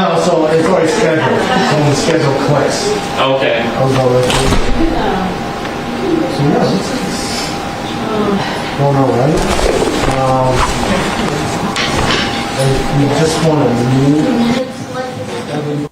No, so it's already scheduled. So when the schedule clicks, Okay. I'll go right through. So yeah, this is going all right. And you just want to move every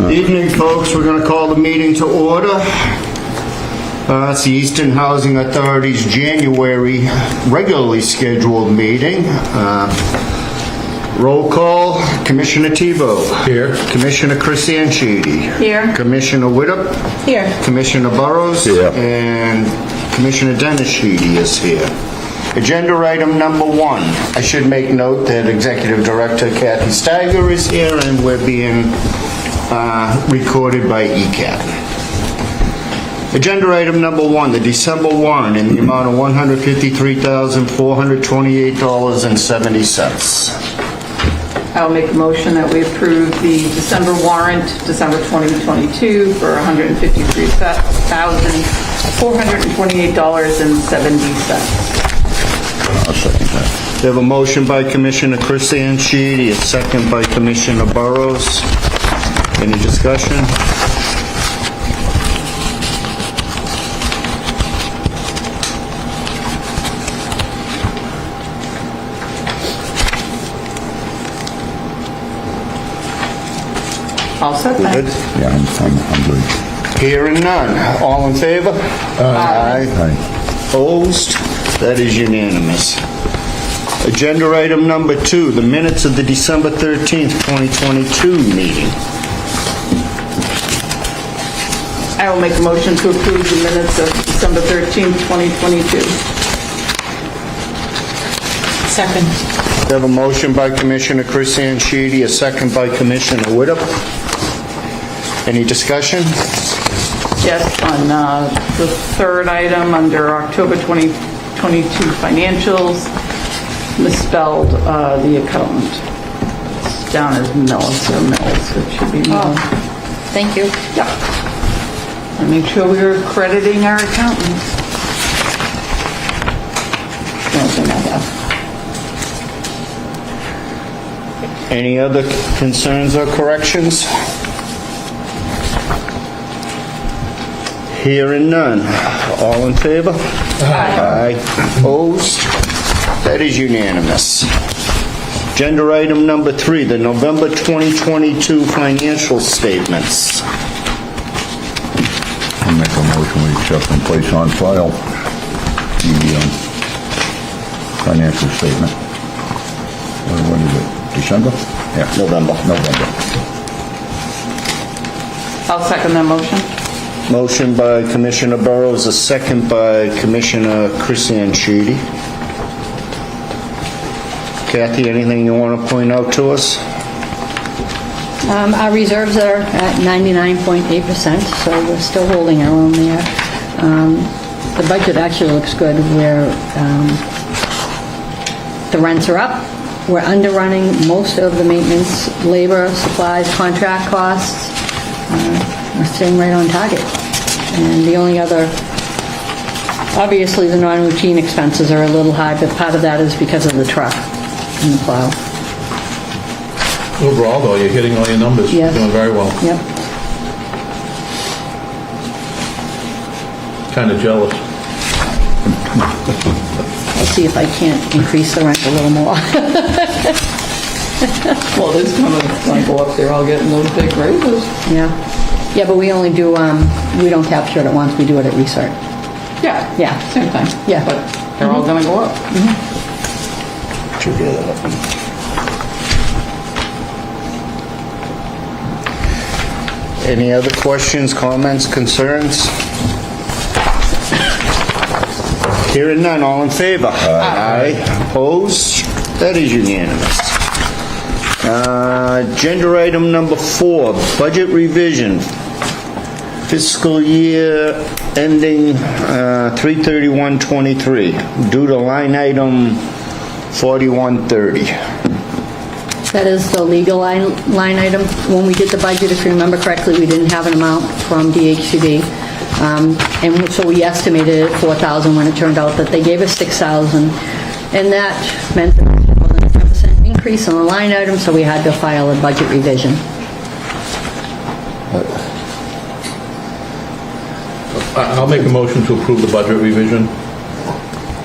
Evening, folks. We're going to call the meeting to order. It's the Easton Housing Authority's January regularly scheduled meeting. Roll call, Commissioner Tebow. Here. Commissioner Chris Anchidi. Here. Commissioner Widdop. Here. Commissioner Burrows. Here. And Commissioner Dennis Sheedy is here. Agenda item number 1. I should make note that Executive Director Kathy Steiger is here and we're being recorded by ECAT. Agenda item number 1, the December warrant in the amount of $153,428.70. I'll make a motion that we approve the December warrant, December 2022, for $153,428.70. I'll second that. We have a motion by Commissioner Chris Anchidi, a second by Commissioner Burrows. Any discussion? All set then? Good. Yeah, I'm good. Hearing none. All in favor? Aye. Aye. Opposed? That is unanimous. Agenda item number 2, the minutes of the December 13th, 2022 meeting. I will make a motion to approve the minutes of December 13th, 2022. Second. We have a motion by Commissioner Chris Anchidi, a second by Commissioner Widdop. Any discussion? Yes, on the third item, under October 2022 financials, misspelled the accountant. It's down as Mills, or Mills, it should be Mills. Thank you. Yeah. And make sure we're crediting our accountants. That's the only thing I have. Any other concerns or corrections? Hearing none. All in favor? Aye. Opposed? That is unanimous. Agenda item number 3, the November 2022 financial statements. I'll make a motion we accept and place on file the financial statement. What is it? December? Yeah. November. I'll second that motion. Motion by Commissioner Burrows, a second by Commissioner Chris Anchidi. Kathy, anything you want to point out to us? Our reserves are at 99.8%, so we're still holding our own there. The budget actually looks good, where the rents are up. We're underrunning most of the maintenance, labor, supplies, contract costs. We're staying right on target. And the only other, obviously the non-routine expenses are a little high, but part of that is because of the truck and the plow. Overall, though, you're hitting all your numbers. Yes. You're doing very well. Yep. Kind of jealous. I'll see if I can't increase the rent a little more. Well, this coming, when I go up there, I'll get those big raises. Yeah. Yeah, but we only do, we don't capture it at once, we do it at recert. Yeah. Yeah. Same thing. Yeah. But they're all gonna go up. Should be that up. Any other questions, comments, concerns? Hearing none, all in favor? Aye. Opposed? That is unanimous. Agenda item number 4, budget revision. Fiscal year ending 3/31/23, due to line item 4130. That is the legal line item. When we did the budget, if you remember correctly, we didn't have an amount from DHCD. And so we estimated it at 4,000 when it turned out that they gave us 6,000. And that meant that there was more than a 10% increase on the line item, so we had to file a budget revision. I'll make a motion to approve the budget revision.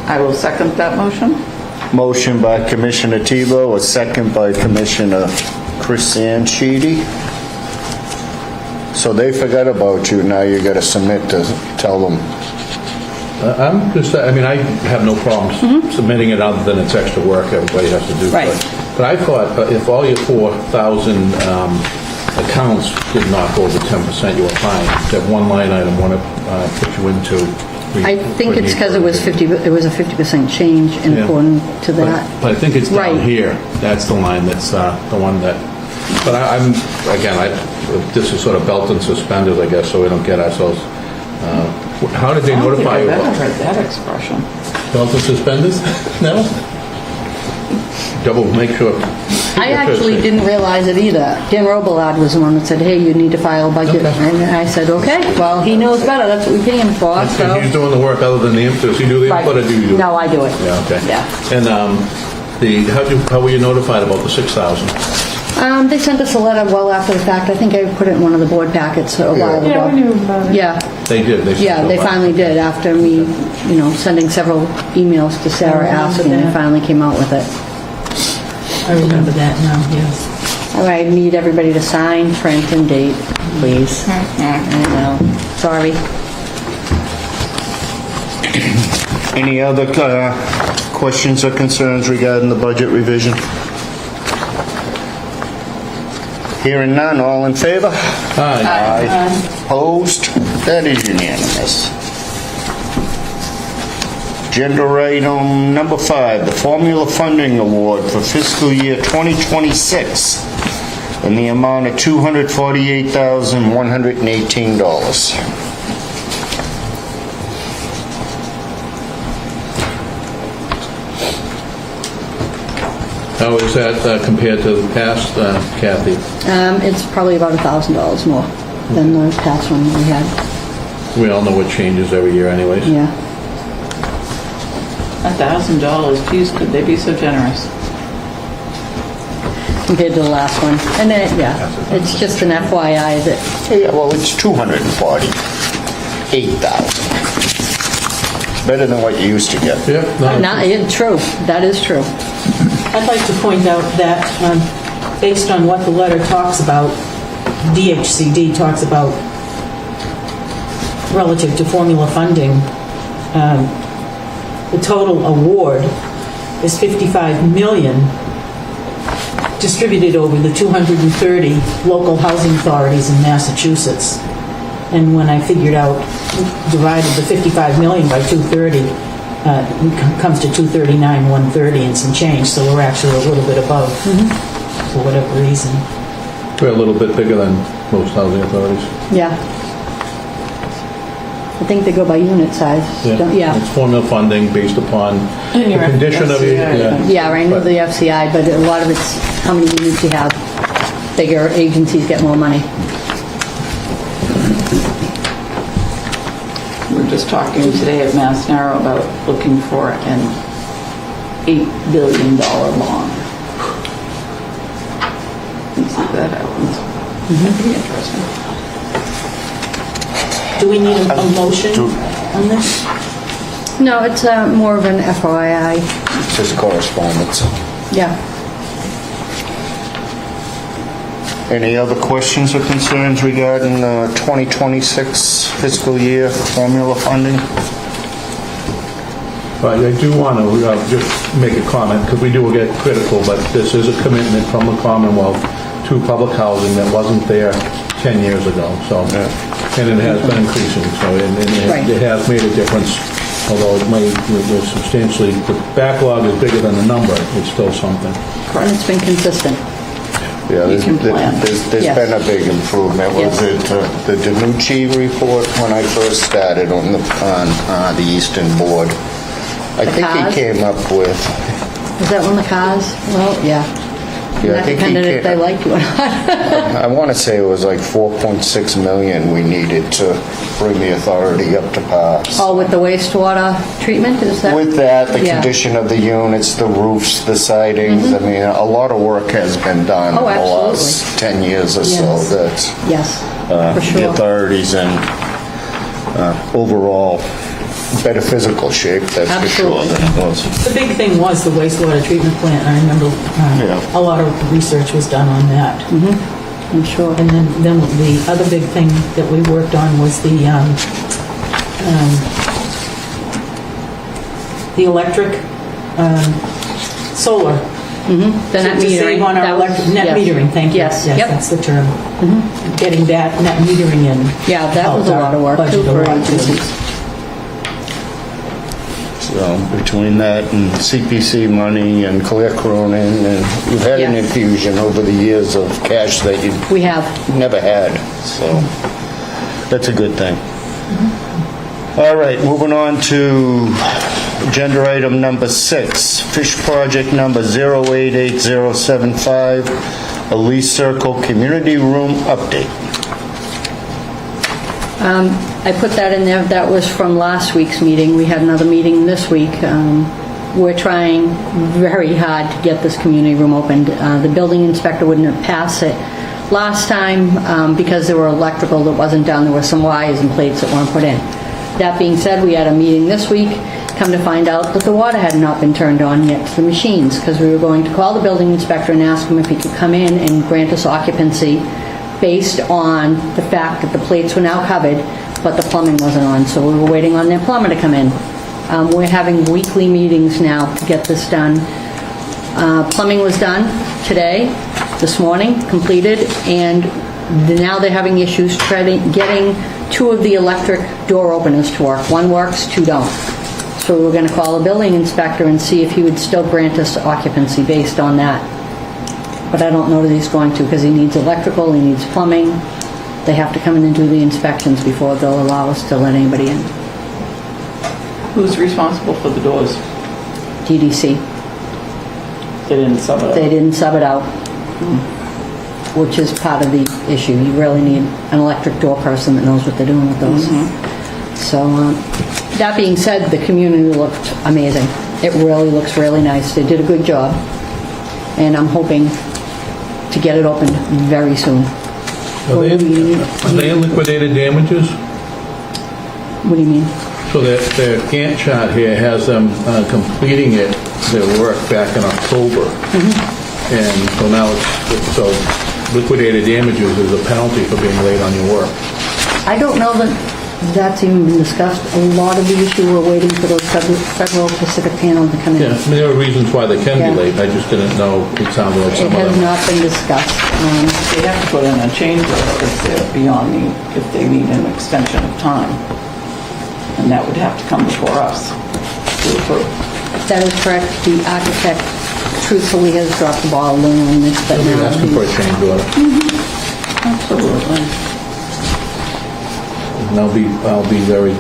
I will second that motion. Motion by Commissioner Tebow, a second by Commissioner Chris Anchidi. So they forgot about you, now you gotta submit to tell them. I'm just, I mean, I have no problems submitting it other than it's extra work everybody has to do. Right. But I thought if all your 4,000 accounts did not go over 10%, you were fine. That one line item want to put you into. I think it's because it was 50, it was a 50% change in Yeah. according to that. But I think it's down Right. here. That's the line that's the one that, but I'm, again, this is sort of belt and suspenders, I guess, so we don't get ourselves, how did they notify you? I don't think I've ever heard that expression. Belt and suspenders? No? Double, make sure. I actually didn't realize it either. Dan Robillard was the one that said, hey, you need to file a budget. Okay. And I said, okay, well, he knows better, that's what we pay him for, so. He's doing the work other than the input. Does he do the Right. input or do you do it? No, I do it. Yeah, okay. Yeah. And how were you notified about the 6,000? They sent us a letter well after the fact. I think I put it in one of the board packets a while ago. Yeah, we knew about it. Yeah, They did. yeah, they finally did after me, sending several emails to Sarah I remember asking, they that. finally came out with it. I remember that now, yes. All right, need everybody to sign, print, and date, please. I know, sorry. Any other questions or concerns regarding the budget revision? Hearing none, all in favor? Aye. Opposed? That is unanimous. Agenda item number 5, the Formula Funding Award for fiscal year 2026 in the amount of $248,118. How is that compared to the past, Kathy? It's probably about $1,000 more than the past one we had, We all know what changes every year anyways. yeah. $1,000, geez, could they be so generous? Compared to the last one. And then, yeah, it's just an FYI that, Yeah, well, it's $248,000. Better than what you used to get. Yeah, true, that is true. I'd like to point out that, based on what the letter talks about, DHCD talks about relative to formula funding, the total award is $55 million distributed over the 230 local housing authorities in Massachusetts. And when I figured out, divided the 55 million by 230, it comes to 239,130 and some change, so we're actually a little bit above, for whatever reason. we're a little bit bigger than most housing authorities. Yeah. I think they go by unit size. Yeah. It's formula funding based upon the And your condition of your, FCI. Yeah, I know the FCI, but a lot of it's how many units you have. Bigger agencies get more money. We were just talking today at Mass Narrow about looking for an $8 billion bond. Let's see if that happens. That'd be interesting. Do we need a motion on this? No, it's more of an FYI. It's just correspondence. Yeah. Any other questions or concerns regarding 2026 fiscal year formula funding? But I do want to just make a comment, because we do get critical, but this is a commitment from the Commonwealth to public housing that wasn't there 10 years ago, so, and it has been increasing, so, and Right. it has made a difference, although it may, there's substantially, the backlog is bigger than the number, it's still something. And it's been consistent. Yeah, You can plan. there's Yes. been a big improvement. Was Yes. it the DiNucci report when I first started on the Easton board? I think cars? he came up with, Is that one of the cars? Well, yeah. Yeah, I That think he depended if they came- liked you or not. I want to say it was like 4.6 million we needed to bring the authority up to par. Oh, with the wastewater treatment, is that? With that, the Yeah. condition of the units, the roofs, the sidings, I mean, a lot of work has been done Oh, in the absolutely. last 10 years or so Yes. that Yes, for the sure. authorities in overall better physical shape, that's for sure, Absolutely. than it was. The big thing was the wastewater treatment plant. I remember Yeah. a lot of research was done on that. I'm sure. And then the other big thing that we worked on was the electric, solar. The net To save metering. on our That was- net yes. metering, thank you. Yes, yep. That's the term. Getting that net metering in. Yeah, that was a lot of work too helped our for budget a lot, too. agencies. So between that and CPC money and Claire Cronin, and you've had an Yeah. infusion over the years of cash that you We have. never had, so that's a good thing. All right, moving on to agenda item number 6, fish project number 088075, Elise Circle Community Room Update. I put that in there, that was from last week's meeting. We had another meeting this week. We're trying very hard to get this community room opened. The building inspector wouldn't pass it last time because there were electrical that wasn't done. There were some wires and plates that weren't put in. That being said, we had a meeting this week, come to find out that the water had not been turned on yet to the machines, because we were going to call the building inspector and ask him if he could come in and grant us occupancy based on the fact that the plates were now covered, but the plumbing wasn't on, so we were waiting on their plumber to come in. We're having weekly meetings now to get this done. Plumbing was done today, this morning, completed, and now they're having issues getting 2 of the electric door openers to work. 1 works, 2 don't. So we're going to call the building inspector and see if he would still grant us occupancy based on that. But I don't know that he's going to, because he needs electrical, he needs plumbing. They have to come in and do the inspections before they'll allow us to let anybody in. Who's responsible for the doors? DDC. They didn't sub it out. They didn't sub it out, which is part of the issue. You really need an electric door person that knows what they're doing with those. So, that being said, the community looked amazing. It really looks really nice. They did a good job, and I'm hoping to get it opened very soon. Are they in liquidated damages? What do you mean? So their Gantt chart here has them completing their work back in October. And so now so liquidated damages is a penalty for being late on your work. I don't know that that's even been discussed. A lot of the issue, we're waiting for those federal Pacific panel to come in. Yeah, I mean, there are reasons why they can Yeah. be late. I just didn't know it sounded like It some of has them. not been discussed. They have to put in a change order if they're beyond if they need an extension of time. And that would have to come before us to approve. That is correct. The architect truthfully has dropped the ball a little on this, but They'll be now asking for a change order. Absolutely. And I'll be very,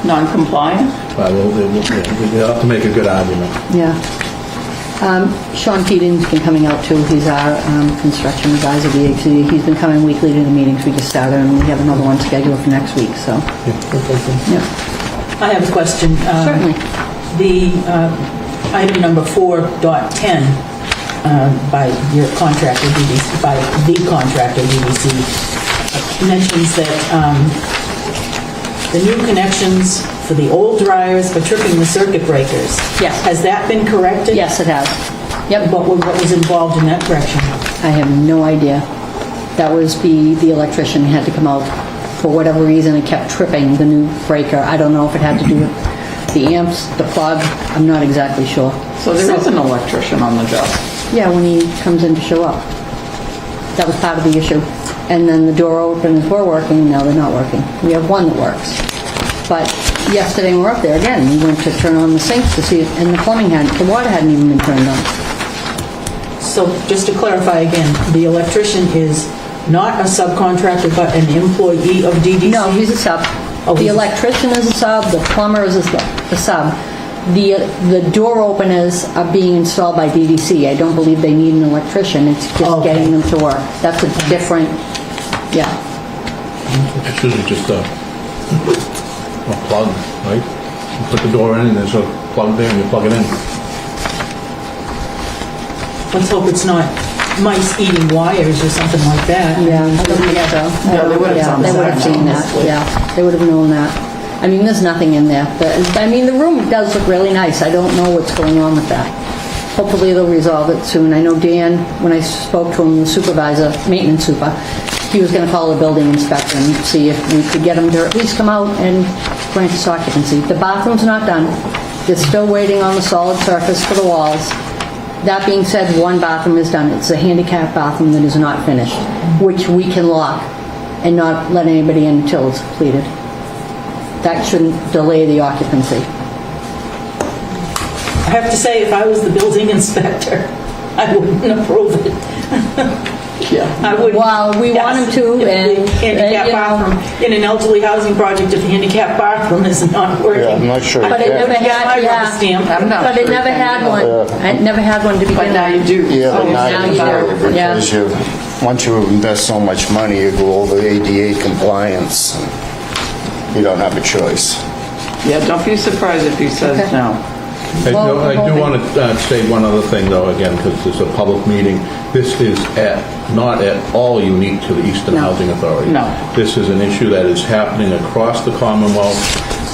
Non-compliant? they'll have to make a good argument. Yeah. Sean Keating's been coming out too. He's our construction advisor, DHC. He's been coming weekly to the meetings. We just started, and we have another one scheduled for next week, so. Yeah. I have a question. Certainly. The item number 4.10 by your contractor, DDC, by the contractor, DDC, mentions that the new connections for the old dryers for tripping the circuit breakers. Yes. Has that been corrected? Yes, it has. Yep. What was involved in that correction? I have no idea. That was the electrician had to come out. For whatever reason, it kept tripping the new breaker. I don't know if it had to do with the amps, the plug. I'm not exactly sure. So there is an electrician on the job. Yeah, when he comes in to show up. That was part of the issue. And then the door openers were working, now they're not working. We have one that works. But yesterday when we were up there again, we went to turn on the sinks to see if, and the water hadn't even been turned on. So just to clarify again, the electrician is not a subcontractor, but an employee of DDC? No, he's a sub. Oh, The he's a- electrician is a sub, the plumber is a sub. The door openers are being installed by DDC. I don't believe they need an electrician, it's just Okay. getting them to work. That's a different, yeah. It's usually just a plug, right? You put the door in and there's a plug there and you plug it in. Let's hope it's not mice eating wires or something like that. Yeah, I don't think so. Yeah, they would have Yeah, done they would have that, seen that, honestly. yeah. They would have known that. I mean, there's nothing in there. I mean, the room does look really nice. I don't know what's going on with that. hopefully they'll resolve it soon. I know Dan, when I spoke to him, the supervisor, maintenance super, he was gonna call the building inspector and see if we could get him to at least come out and grant us occupancy. The bathroom's not done. They're still waiting on the solid surface for the walls. That being said, one bathroom is done. It's a handicap bathroom that is not finished, which we can lock and not let anybody in until it's completed. That shouldn't delay the occupancy. I have to say, if I was the building inspector, I wouldn't approve it. Yeah. I wouldn't. Well, we want him to, and, Handicap you know- bathroom, in an elderly housing project, if the handicap bathroom is not working. Yeah, I'm not sure. I But it can't never get had- my yeah. rubber stamp. I'm not But it sure never can had either. one. It never had one to begin with. But now you do. Yeah, but So now now you you do, do, yeah. because you, once you invest so much money, you go over ADA compliance. You don't have a choice. Yeah, don't be surprised if he says Okay. no. I Well, do hoping- want to say one other thing, though, again, because it's a public meeting. This is not at all unique to the Easton No. Housing Authority. No. This is an issue that is happening across the Commonwealth.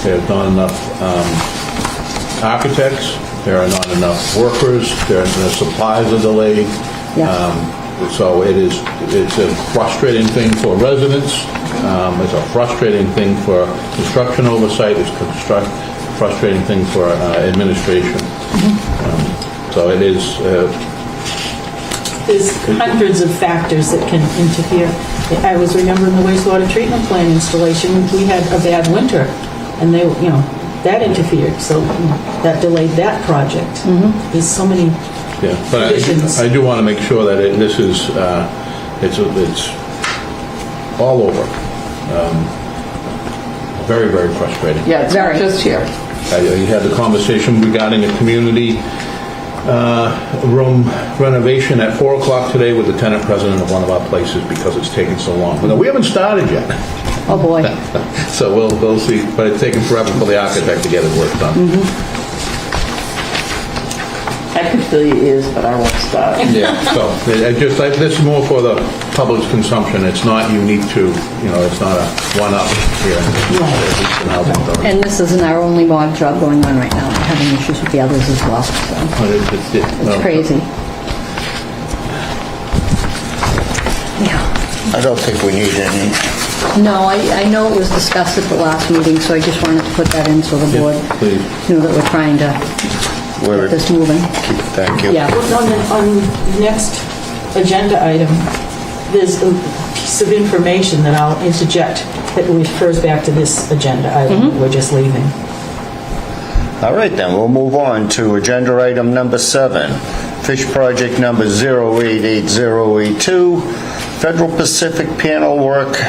There's not enough architects, there are not enough workers, the supplies are delayed. Yeah. So it's a frustrating thing for residents, it's a frustrating thing for construction oversight, it's frustrating thing for administration. So it is, There's hundreds of factors that can interfere. I was remembering the wastewater treatment plant installation, we had a bad winter, and they, that interfered, so that delayed that project. There's so many yeah. But conditions. I do want to make sure that this is, it's all over. Very, very frustrating. Yeah, it's not Very. just here. You had the conversation regarding a community room renovation at 4 o'clock today with the tenant president of one of our places because it's taken so long. But we haven't started yet, Oh, boy. so we'll see. But it's taken forever for the architect to get his work done. I could fill your ears, but I won't stop. Yeah, so this is more for the public's consumption. It's not unique to, it's not a one-up here in the Easton Housing Authority. And this isn't our only mod job going on right now. We're having issues with the others as well, so But it's crazy. Yeah. I don't think we need any. No, I know it was discussed at the last meeting, so I just wanted to put that in so the board Please. knew that we're trying to We're- get this moving. Thank you. Yeah. On the next agenda item, there's a piece of information that I'll interject that refers back to this agenda item that we're just leaving. All right, then, we'll move on to agenda item number 7, fish project number 088082, Federal Pacific Panel Work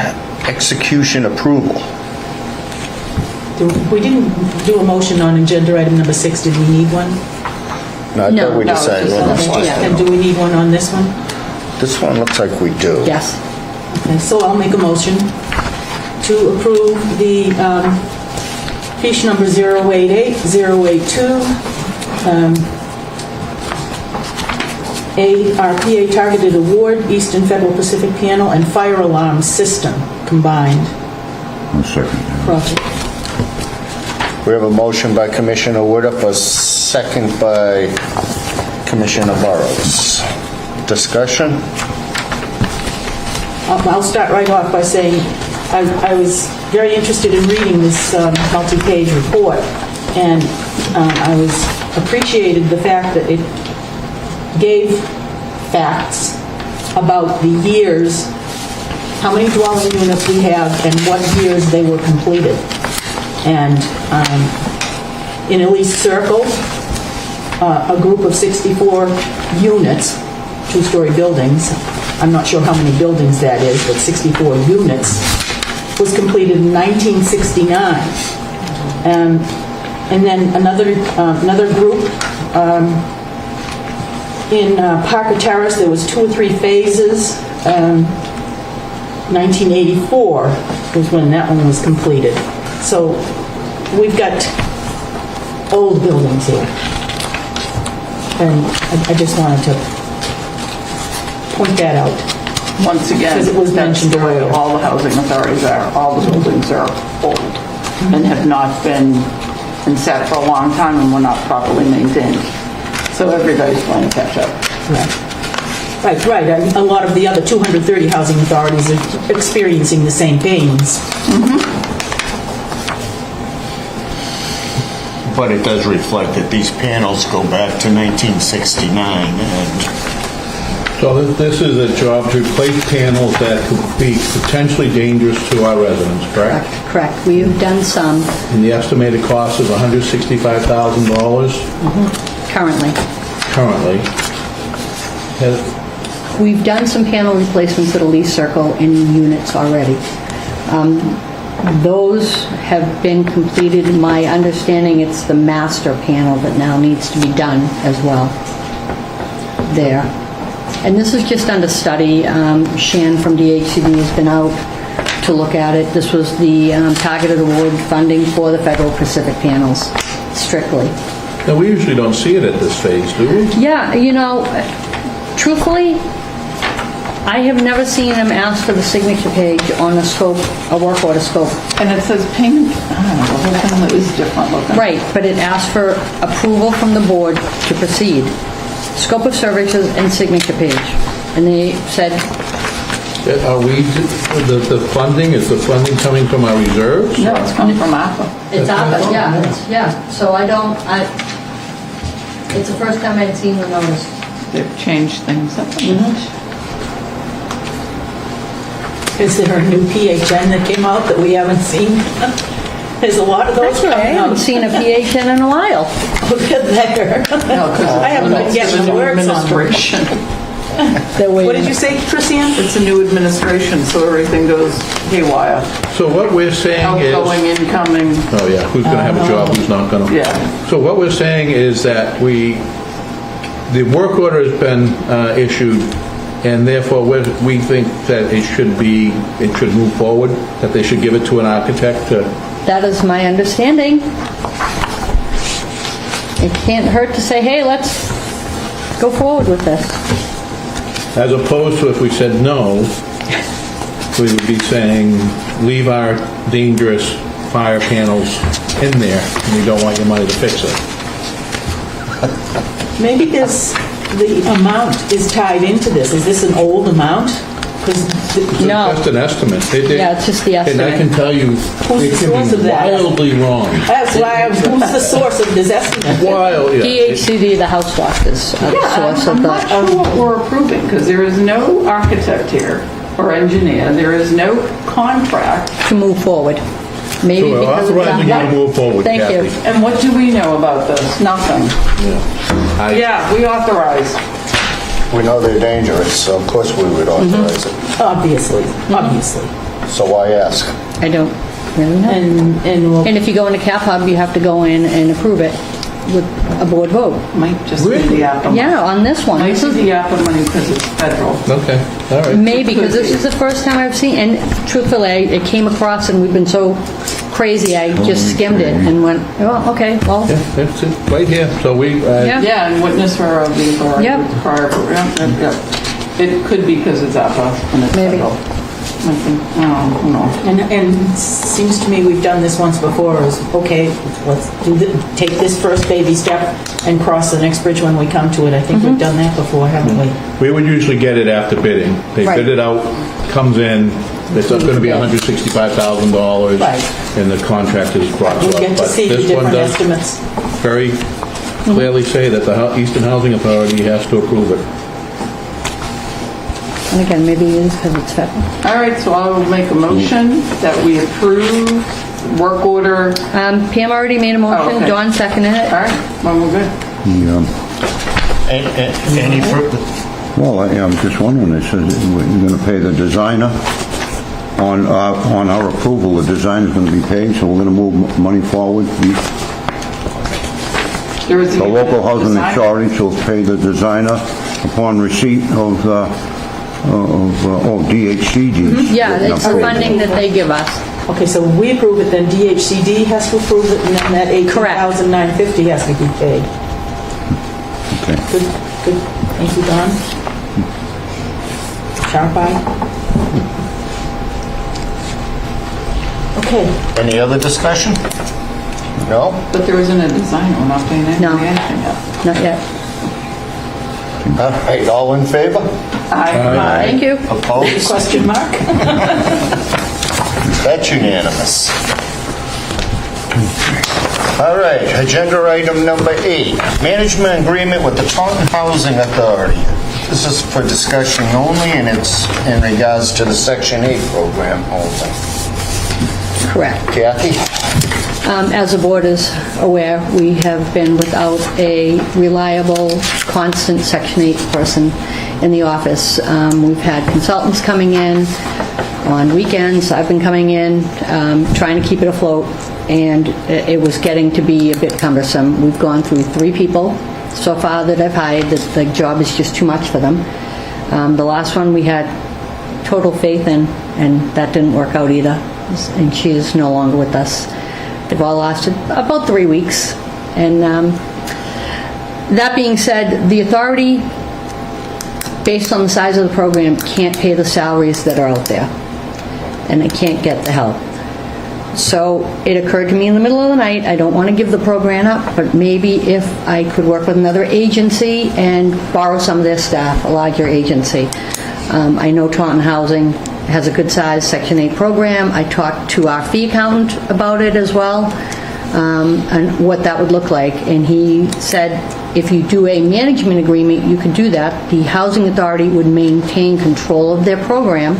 Execution Approval. We didn't do a motion on agenda item number 6, did we need one? No, I No, thought we no, decided it's on just this one. Yeah. And do we need one on this one? This one looks like we do. Yes. Okay, so I'll make a motion to approve the fiche number 088082, RPA Targeted Award, Eastern Federal Pacific Panel and Fire Alarm System combined One second. project. We have a motion by Commissioner Woodruff, a second by Commissioner Burrows. Discussion? I'll start right off by saying I was very interested in reading this multi-page report, and I was appreciated the fact that it gave facts about the years, how many dwelling units we have, and what years they were completed. And in Elise Circle, a group of 64 units, two-story buildings, I'm not sure how many buildings that is, but 64 units, was completed in 1969. And then another group in Parker Terrace, there was 2 or 3 phases. 1984 was when that one was completed. So we've got old buildings here. And I just wanted to point that out. Once again, Because it was that's mentioned the way earlier. all the housing authorities are. All the buildings are old and have not been in set for a long time and were not properly maintained. So So everybody's playing catch up. Right. A lot of the other 230 housing authorities are experiencing the same pains. But it does reflect that these panels go back to 1969, and So this is a job to replace panels that could be potentially dangerous to our residents, correct? Correct. We have done some And the estimated cost is $165,000 currently. currently. We've done some panel replacements at Elise Circle in units already. Those have been completed. My understanding, it's the master panel that now needs to be done as well there. And this is just under study. Shan from DHCD has been out to look at it. This was the targeted award funding for the Federal Pacific panels, strictly. Now, we usually don't see it at this phase, do we? Yeah, truthfully, I have never seen them ask for the signature page on a scope, a work order scope. And it says payment, I don't know, the whole thing is different looking. Right, but it asks for approval from the board to proceed. Scope of services and signature page. And they said, Are we, the funding, is the funding coming from our reserves? No, it's coming from ARPA. it's up, yeah. So it's the first time I'd seen the notice. They've changed things up. Is there a new PHN that came out that we haven't seen? There's a lot of those Actually, I coming haven't out. seen a PHN in a while. Look at there. I haven't been getting the words on them. Administration. What did you say, Christiane? It's a new administration, so everything goes haywire. So what we're saying is... Outgoing, incoming, Oh, yeah, who's going to have a job, who's not going to? yeah. So what we're saying is that the work order has been issued, and therefore we think that it should move forward, that they should give it to an architect to... That is my understanding. It can't hurt to say, hey, let's go forward with this. As opposed to if we said no, we would be saying, leave our dangerous fire panels in there, and we don't want your money to fix it. Maybe the amount is tied into this. Is this an old amount? 'Cause No. It's just an estimate. Yeah, it's just the And I estimate. can tell you, Who's it the can source be of that? wildly wrong. That's why who's the source of this estimate? Wild, yeah. DHCD, the house doctors, are the Yeah, source I'm of not sure the... what we're approving, because there is no architect here, or engineer, there is no contract. to move forward. Maybe So we're because of authorizing you to move forward, Thank you. Kathy. And what do we know about this? Nothing. Yeah. Yeah, we authorize. we know they're dangerous, so of course we would authorize it. Obviously. So why ask? I don't really know. And we'll, And if you go into Cap Hub, you have to go in and approve it with a board vote. Might just be Really? the ARPA money. Yeah, on this one. Might This be is the ARPA money because it's federal. Okay, all right. maybe, because this is the first time I've seen, and truthfully, it came across and we've been so crazy, I just skimmed it and went, oh, okay, well, Yeah, that's it, right here. So we, Yeah. Yeah, and witness her of the authority. Yep. Prior, yeah. It could be because it's ARPA and it's Maybe. federal. I think, who knows? and it seems to me we've done this once before, is, okay, let's take this first baby step and cross the next bridge when we come to it. I think we've done that before, haven't we? we would usually get it after bidding. They Right. bid it out, comes in, it's going to be $165,000. Right. And the contract is brought to We us. get to But see the this one different does estimates. very clearly say that the Easton Housing Authority has to approve it. and again, maybe it is because it's federal. All right, so I will make a motion that we approve work order. Pam already made a motion, okay. Dawn seconded it. All right, well, we're good. Any further? Well, I'm just wondering, it says that you're going to pay the designer. On our approval, the design is going to be paid, so we're going to move money forward. There is The local housing design. authority shall pay the designer upon receipt of DHCG. Yeah, it's the funding that they give us. Okay, so we approve it, then DHCD has to approve it, and then that $18,950 has to be paid. Okay. Good. Thank you, Don. Sharp eye. Okay, Any other discussion? No? But there isn't a design, we're not paying No. anything yet. Not yet. All right, all in favor? Aye. Thank you. Opposed? Question mark? That's unanimous. All right, agenda item number 8, management agreement with the Taunton Housing Authority. This is for discussion only, and it's in regards to the Section 8 program only. Correct. Kathy? As the board is aware, we have been without a reliable, constant Section 8 person in the office. We've had consultants coming in on weekends. I've been coming in, trying to keep it afloat, and it was getting to be a bit cumbersome. We've gone through 3 people so far that I've hired. The job is just too much for them. The last one we had total faith in, and that didn't work out either, and she is no longer with us. They've all lasted about 3 weeks. And that being said, the authority, based on the size of the program, can't pay the salaries that are out there, and they can't get the help. So it occurred to me in the middle of the night, I don't want to give the program up, but maybe if I could work with another agency and borrow some of their staff, a larger agency. I know Taunton Housing has a good-sized Section 8 program. I talked to our fee accountant about it as well, and what that would look like. And he said, if you do a management agreement, you could do that. The Housing Authority would maintain control of their program.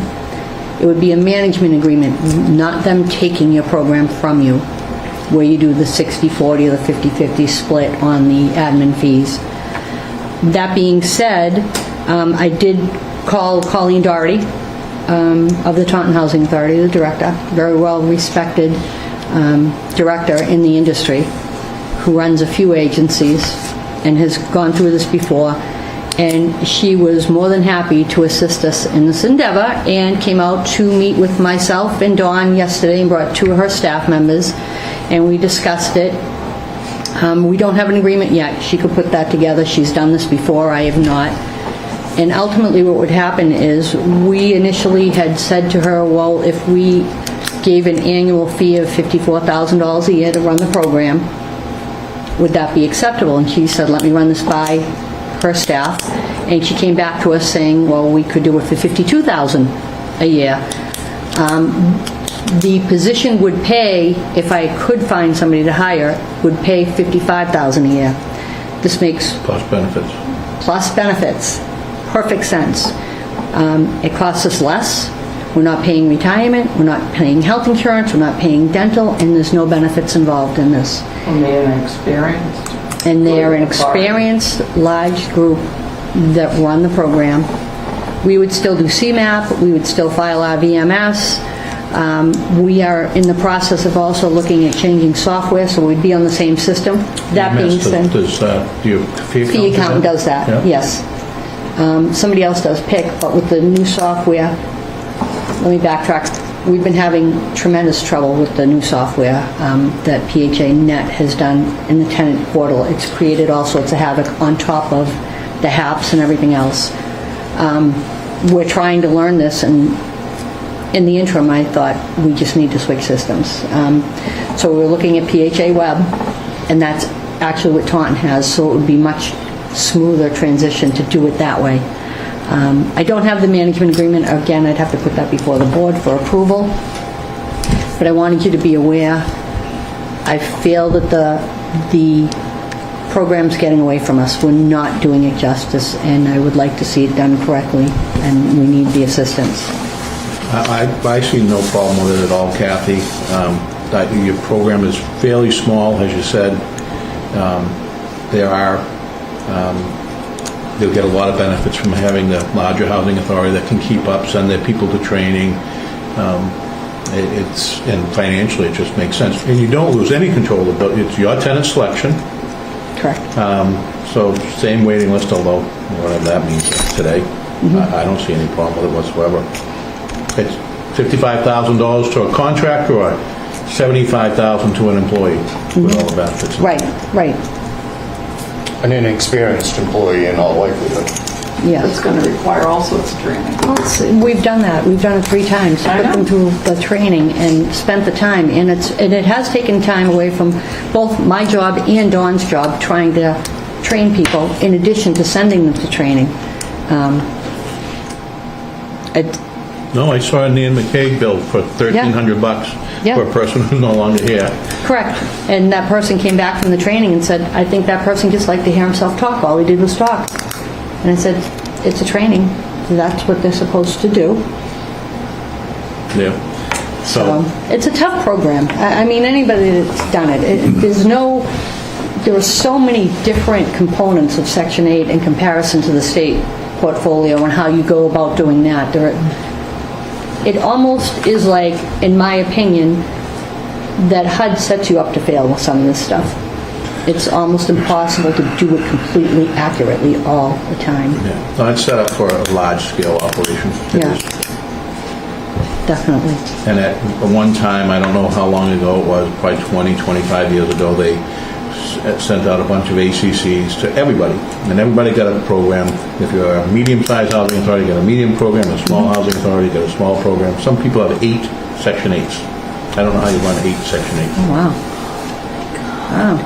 It would be a management agreement, not them taking your program from you, where you do the 60-40 or the 50-50 split on the admin fees. That being said, I did call Colleen Doherty, of the Taunton Housing Authority, the director, very well respected director in the industry, who runs a few agencies and has gone through this before, and she was more than happy to assist us in this endeavor, and came out to meet with myself and Dawn yesterday and brought 2 of her staff members, and we discussed it. We don't have an agreement yet. She could put that together. She's done this before. I have not. And ultimately what would happen is, we initially had said to her, well, if we gave an annual fee of $54,000 a year to run the program, would that be acceptable? And she said, let me run this by her staff. And she came back to us saying, well, we could do it for $52,000 a year. The position would pay, if I could find somebody to hire, would pay $55,000 a year. This makes Plus benefits. plus benefits. Perfect sense. It costs us less. We're not paying retirement. We're not paying health insurance. We're not paying dental, and there's no benefits involved in this. And they're experienced. And they are an experienced, large group that run the program. We would still do CMAP. We would still file our VMS. We are in the process of also looking at changing software, so we'd be on the same system. That being said, Does your fee accountant does that, Yeah. yes. Somebody else does PIC, but with the new software, let me backtrack. We've been having tremendous trouble with the new software that PHA Net has done in the tenant portal. It's created all sorts of havoc on top of the HAPs and everything else. We're trying to learn this, and in the interim, I thought we just need to switch systems. So we're looking at PHA Web, and that's actually what Taunton has, so it would be much smoother transition to do it that way. I don't have the management agreement. Again, I'd have to put that before the board for approval. But I wanted you to be aware. I feel that the program's getting away from us. We're not doing it justice, and I would like to see it done correctly, and we need the assistance. I see no problem with it at all, Kathy. Your program is fairly small, as you said. They'll get a lot of benefits from having the larger housing authority that can keep up, send their people to training. And financially, it just makes sense. And you don't lose any control of it. It's your tenant selection. Correct. So same waiting list, although whatever that means today. I don't see any problem with it whatsoever. It's $55,000 to a contractor or $75,000 to an employee with all the benefits. Right. An inexperienced employee in all likelihood. Yes. It's going to require all sorts of training. We've done that. We've done it 3 times. I Put them know. through the training and spent the time. And it has taken time away from both my job and Dawn's job trying to train people in addition to sending them to training. No, I saw a Nan McKay bill for $1,300 Yeah. for a person who's no longer here. Correct. And that person came back from the training and said, I think that person just liked to hear himself talk. All he did was talk. And I said, it's a training. That's what they're supposed to do. Yeah. So it's a tough program. I mean, anybody that's done it, there are so many different components of Section 8 in comparison to the state portfolio and how you go about doing that. It almost is like, in my opinion, that HUD sets you up to fail with some of this stuff. It's almost impossible to do it completely accurately all the time. Yeah. No, it's set up for a large-scale operation. It Yeah. is. Definitely. And at one time, I don't know how long ago it was, probably 20, 25 years ago, they sent out a bunch of ACCs to everybody, and everybody got a program. If you're a medium-sized housing authority, you got a medium program, a small housing authority, you got a small program. Some people have 8 Section 8s. I don't know how you run 8 Section 8s. Oh, wow. Wow.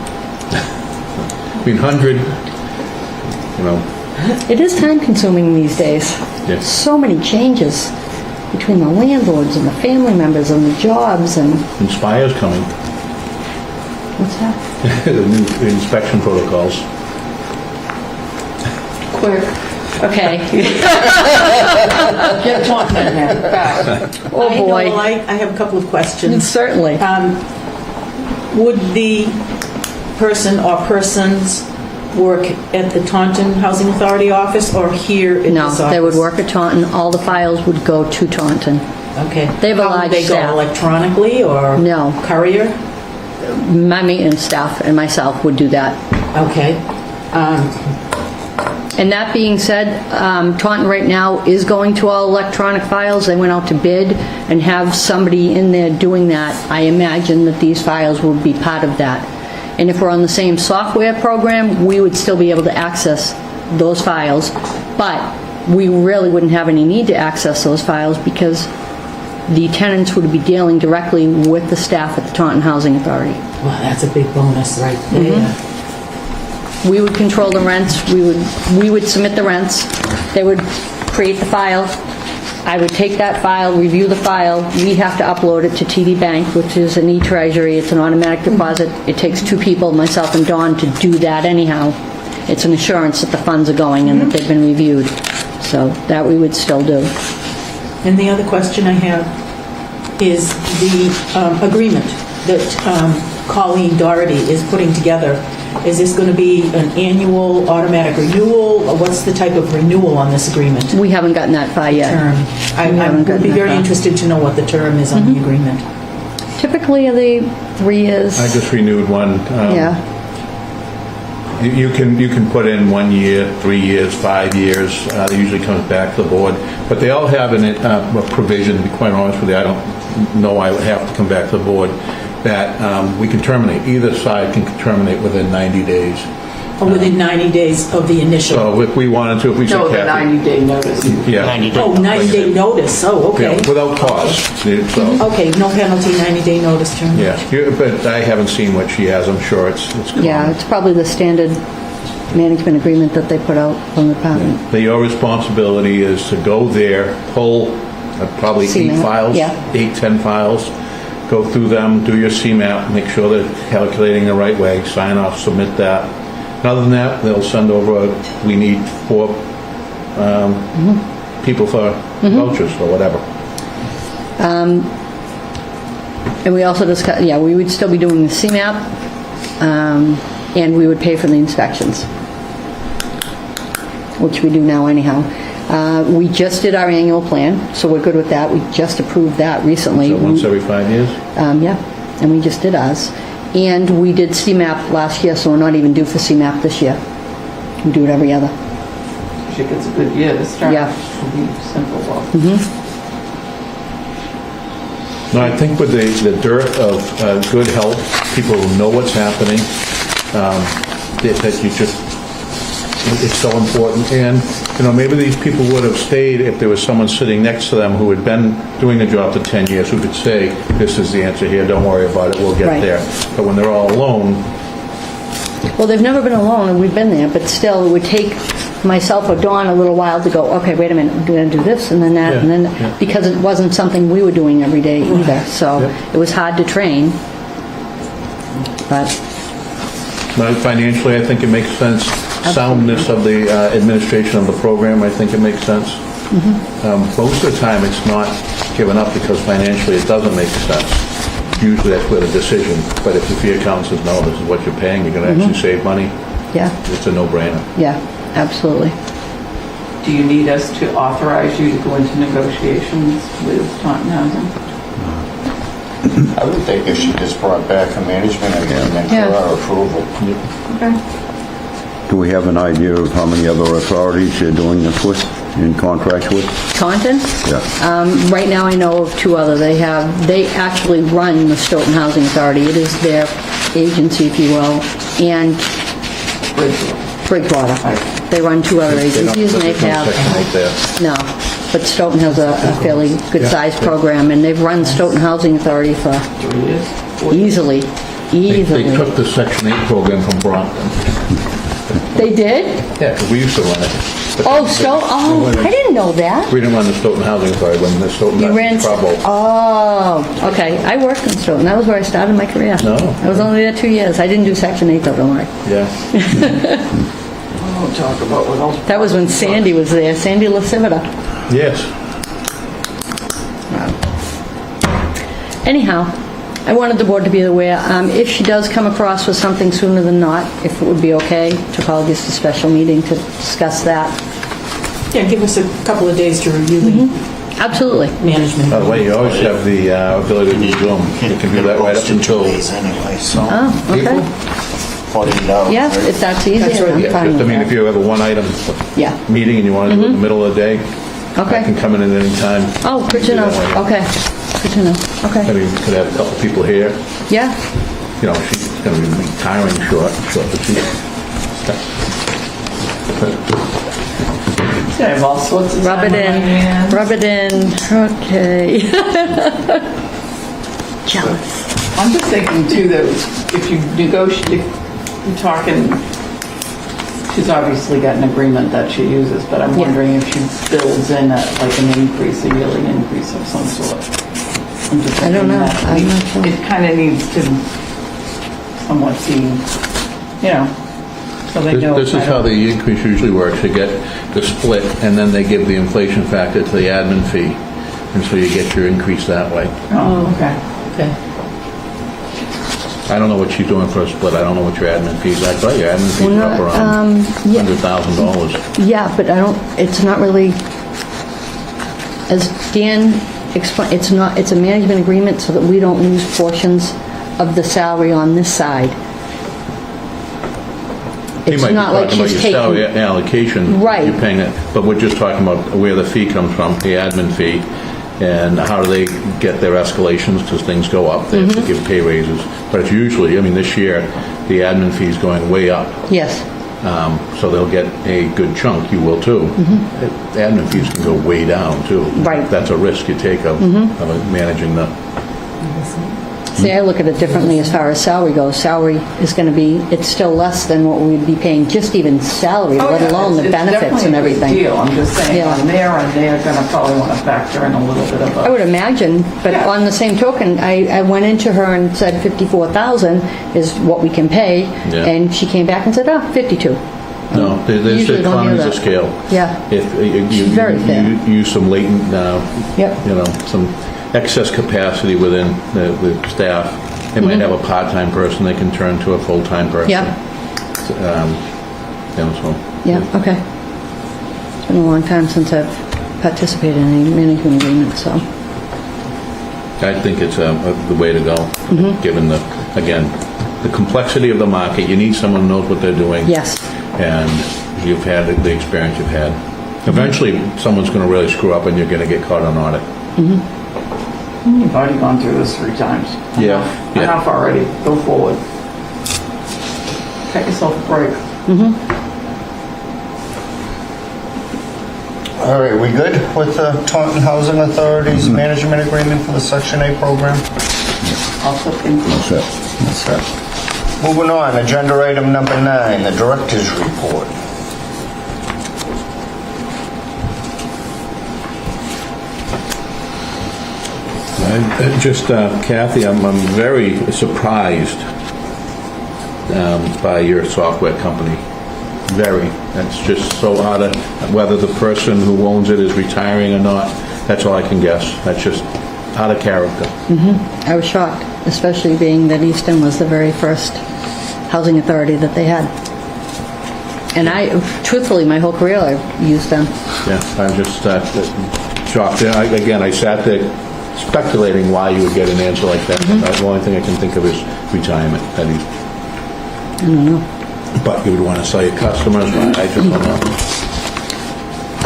I mean, 100, It is time-consuming these days. Yes. So many changes between the landlords and the family members and the jobs and... Inspire's coming. What's that? The new inspection protocols. Quick. Okay. Get talking in there. Oh, boy. I have a couple of questions. Certainly. Would the person or persons work at the Taunton Housing Authority office or here in No, this office? they would work at Taunton. All the files would go to Taunton. Okay. They have a How large would they staff. go, electronically or? No. Courier? My maintenance staff and myself would do that. Okay. And that being said, Taunton right now is going to all electronic files. They went out to bid and have somebody in there doing that. I imagine that these files will be part of that. And if we're on the same software program, we would still be able to access those files, but we really wouldn't have any need to access those files because the tenants would be dealing directly with the staff at the Taunton Housing Authority. Well, that's a big bonus right there. We would control the rents, we would submit the rents, they would create the file, I would take that file, review the file, we have to upload it to TD Bank, which is an e-treasury, it's an automatic deposit, it takes 2 people, myself and Dawn, to do that anyhow. It's an assurance that the funds are going and that they've been reviewed, so that we would still do. And the other question I have is the agreement that Colleen Doherty is putting together. Is this going to be an annual automatic renewal, or what's the type of renewal on this agreement? We haven't gotten that far yet. Term. I haven't would gotten be that very far. interested to know what the term is on the agreement. Typically, are they 3 years? I just renewed one. Yeah, You can put in 1 year, 3 years, 5 years. It usually comes back to the board. But they all have a provision, to be quite honest with you, I don't know I would have to come back to the board, that we can terminate. Either side can terminate within 90 days. Or within 90 days of the initial? So if we wanted to, if we said, No, the Kathy... 90-day notice. Yeah. 90-day notice, oh, Yeah, okay. without cause. So, Okay, no penalty, 90-day notice term. yeah. But I haven't seen what she has. I'm sure it's common. yeah, it's probably the standard management agreement that they put out from the department. Your responsibility is to go there, pull probably 8 CMAP, files, yeah. 8, 10 files, go through them, do your CMAP, make sure they're calculating the right way, sign off, submit that. And other than that, they'll send over, we need 4 people for vouchers or whatever. And we also discussed, yeah, we would still be doing the CMAP, and we would pay for the inspections, which we do now anyhow. We just did our annual plan, so we're good with that. We just approved that recently. So once every 5 years? Yeah, and we just did ours. And we did CMAP last year, so we're not even due for CMAP this year. We do it every other. I think it's a good year to start. Yeah. It'll be simple. No, I think with the dearth of good health, people who know what's happening, that you just, it's so important. And, maybe these people would have stayed if there was someone sitting next to them who had been doing the job for 10 years, who could say, this is the answer here, don't worry about it, we'll get Right. there. But when they're all alone, Well, they've never been alone, and we've been there, but still, it would take myself or Dawn a little while to go, okay, wait a minute, we're going to do this, and then that, and Yeah, then, because it wasn't something we were doing every day either, so Yep. it was hard to train. But, But financially, I think it makes sense. Soundness of the administration of the program, I think it makes sense. Most of the time, it's not given up because financially it doesn't make sense. Usually that's where the decision, but if the fee accountant says, no, this is what you're paying, you're going to actually save money, yeah, it's a no-brainer. yeah, absolutely. Do you need us to authorize you to go into negotiations with Taunton Housing? I would think if she just brought back a management agreement Yeah. for our approval. Okay. Do we have an idea of how many other authorities you're doing this with, in contracts with? Taunton? Yeah. Right now, I know of two other. They actually run the Stoughton Housing Authority. It is their agency, if you will, and Bridgewater. They run two other agencies, and they There's no have, section right there. no, but Stoughton has a fairly good-sized program, and they've run Stoughton Housing Authority for 3 years? 4 years? easily. They took the Section 8 program from Brockton. They did? Yeah, 'cause we used to run it. Oh, I didn't know that. We didn't run the Stoughton Housing Authority when the Stoughton You ran, got in trouble. oh, okay. I worked in Stoughton. That was where I started my career. No. I was only there 2 years. I didn't do Section 8 though, don't worry. Yeah. Oh, talk about what else. That was when Sandy was there, Sandy LaCivita. Yes. Anyhow, I wanted the board to be aware, if she does come across with something sooner than not, if it would be okay to call just a special meeting to discuss that. Yeah, give us a couple of days to review the Absolutely. management. By the way, you always have the ability to do Zoom. You can do that right up Posted 2 until days anyway, so Oh, okay. April. 48 hours. Yeah, right? if that's easier, I'm Yeah, fine just, I with mean, if that. you have a one-item Yeah, meeting and you want to do it in the middle of the day, I okay. can come in at any time. Oh, good to Do know. that way. Okay, good to know. I Okay. mean, you could have a couple people here. Yeah, You know, she's going to be retiring short, but she... I have all sorts of rub time it on my in, hands. rub it in. Okay. Jealous. I'm just thinking too that if you negotiate, if you're talking, she's obviously got an agreement that she uses, but I'm Yeah. wondering if she builds in like an increase, a yearly increase of some sort. I'm just I don't thinking know. that I'm not sure. It kind of needs to somewhat be, you know, so they know. This is how the increase usually works. You get the split, and then they give the inflation factor to the admin fee, and so you get your increase that way. Oh, okay. Okay. I don't know what she's doing for a split. I don't know what your admin fees are. I thought your admin fees were up around yeah. $100,000. Yeah, but it's not really, as Dan explained, it's a management agreement so that we don't lose portions of the salary on this side. You It's might be not like talking about she's your salary taking, allocation. Right. You're paying it, but we're just talking about where the fee comes from, the admin fee, and how do they get their escalations because things go up. They have Mm-hmm. to give pay raises. But it's usually, I mean, this year, the admin fee is going way up. yes, So they'll get a good chunk, you will too. The admin fees can go way down too. Mm-hmm. Right. Mm-hmm. That's a risk you take of managing the, see, I look at it differently as far as salary goes. Salary is going to be, it's still less than what we'd be paying, just even salary, Oh, let yeah, alone the it's benefits and definitely a big everything. deal. I'm just saying, Yeah. on their end, they're gonna probably want to factor in a little bit of I a, would imagine, but Yeah. on the same token, I went into her and said 54,000 is what we can pay, Yeah. and she came back and said, 52. no, there's Usually don't hear economies of that. scale. Yeah. If you Very fair. use some latent, Yep. some excess capacity within the staff, they might have a part-time person they can turn to a full-time person. Yeah. So. Yeah, okay. It's been a long time since I've participated in a management agreement, so. I think it's the way to go, given the, again, the complexity of the market. You need someone who knows what they're doing. Yes. And you've had the experience you've had. Eventually, someone's going to really screw up and you're going to get caught on audit. you've already gone through this 3 times. Yeah, yeah. Enough already, go forward. Cut yourself a break. All right, we good with the Taunton Housing Authority's management agreement for the Section 8 program? I'll look into it. That's it. That's it. Moving on, agenda item number 9, the director's report. Just, Kathy, I'm very surprised by your software company. Very. That's just so out of, whether the person who owns it is retiring or not, that's all I can guess. That's just out of character. I was shocked, especially being that Easton was the very first housing authority that they had. And truthfully, my whole career I've used them. Yeah, I'm just shocked. Again, I sat there speculating why you would get an answer like that. The only thing I can think of is retirement. I don't know. But you would want to sell your customers, I just don't know.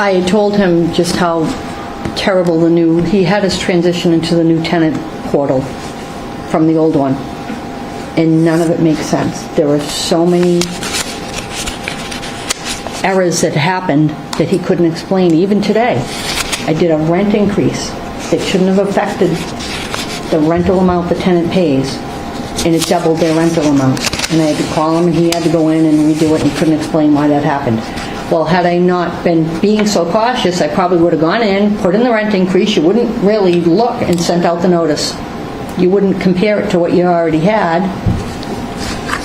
I had told him just how terrible he had his transition into the new tenant portal from the old one. And none of it makes sense. There were so many errors that happened that he couldn't explain. Even today, I did a rent increase that shouldn't have affected the rental amount the tenant pays, and it doubled their rental amount. And I had to call him, and he had to go in and redo it, and he couldn't explain why that happened. Well, had I not been being so cautious, I probably would have gone in, put in the rent increase, you wouldn't really look, and sent out the notice. You wouldn't compare it to what you already had.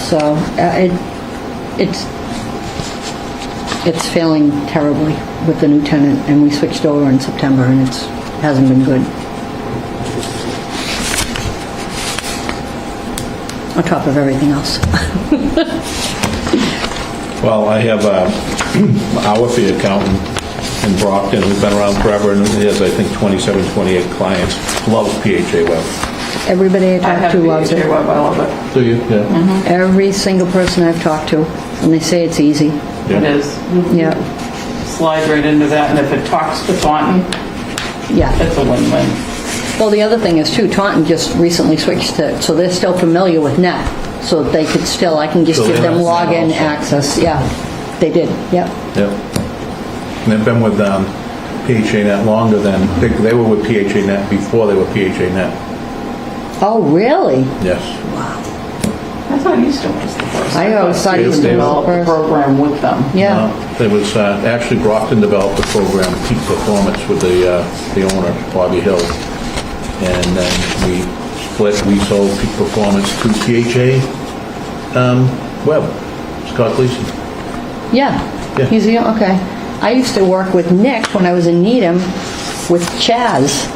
So it's failing terribly with the new tenant, and we switched over in September, and it hasn't been good. On top of everything else. Well, I have our fee accountant in Brockton who's been around forever, and he has, I think, 27, 28 clients. Loves PHA Web. Everybody I I talk have to loves PHA it. Web, I love it. Do you? Yeah. Every single person I've talked to, and they say it's easy. It is. Yeah, Slide right into that, and if it talks to Taunton, yeah. it's a win-win. Well, the other thing is too, Taunton just recently switched to, so they're still familiar with net. So they could still, I can just So give they them have net login also. access. Yeah, they did, yep. Yeah. And they've been with PHA Net longer than, they were with PHA Net before they were PHA Net. Oh, really? Yes. I thought Easton was the first. I always thought Easton Easton was developed the the first. program with them. Yeah, There was, actually Brockton developed the program, Peak Performance, with the owner, Bobby Hill. And then we split, we sold Peak Performance to PHA Web, Scott Gleason. yeah. Yeah. He's the, okay. I used to work with Nick when I was in Needham with Chaz.